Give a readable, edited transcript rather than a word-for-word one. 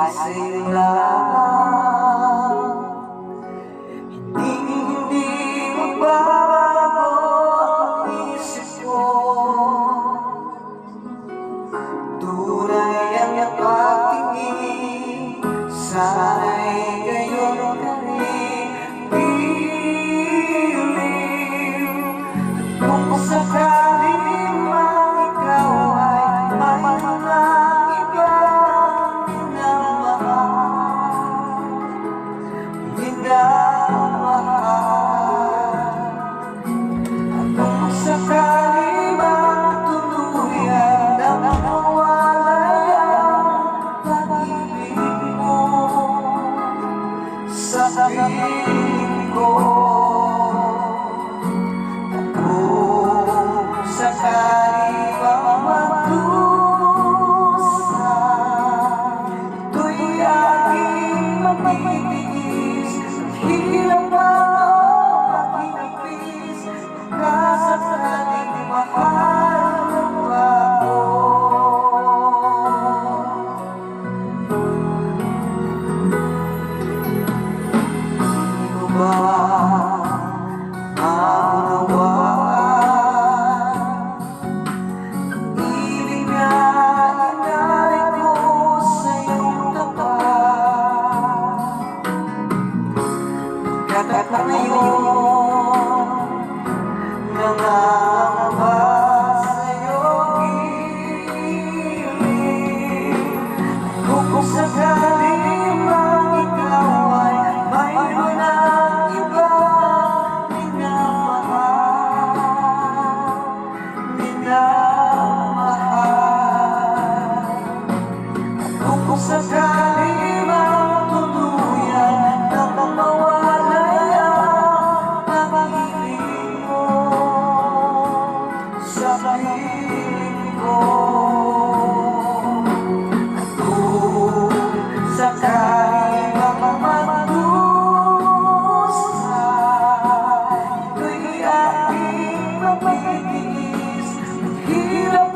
sa'yo lang. Hindi magbabago ang isip ko. Tunay ang pagtingin, sana'y gayon ka rin. Piling kung sakaling mang ikaw ay may mga ibang minamahal. At kung sakaling mang tuluyan na mawalay ang pag-ibig mo sa piling ko, at kung sakaling mang magdusa, ito'y aking mabibigis. Hirap ba o pag-inapis, kasakaling mahal mo ba ako? Di mo ba maunawaan ang ibig na inalay ko sa iyong tapat? Katat na ngayon nangangamba sa iyong hiling. Kung sakaling mang ikaw ay mayroon ng ibang minamahal. Kung sakaling mang tuluyan na mawalay ang pag-ibig mo sa piling ko, at kung sakaling mang magdusa, ito'y aking mabibigis. Hirap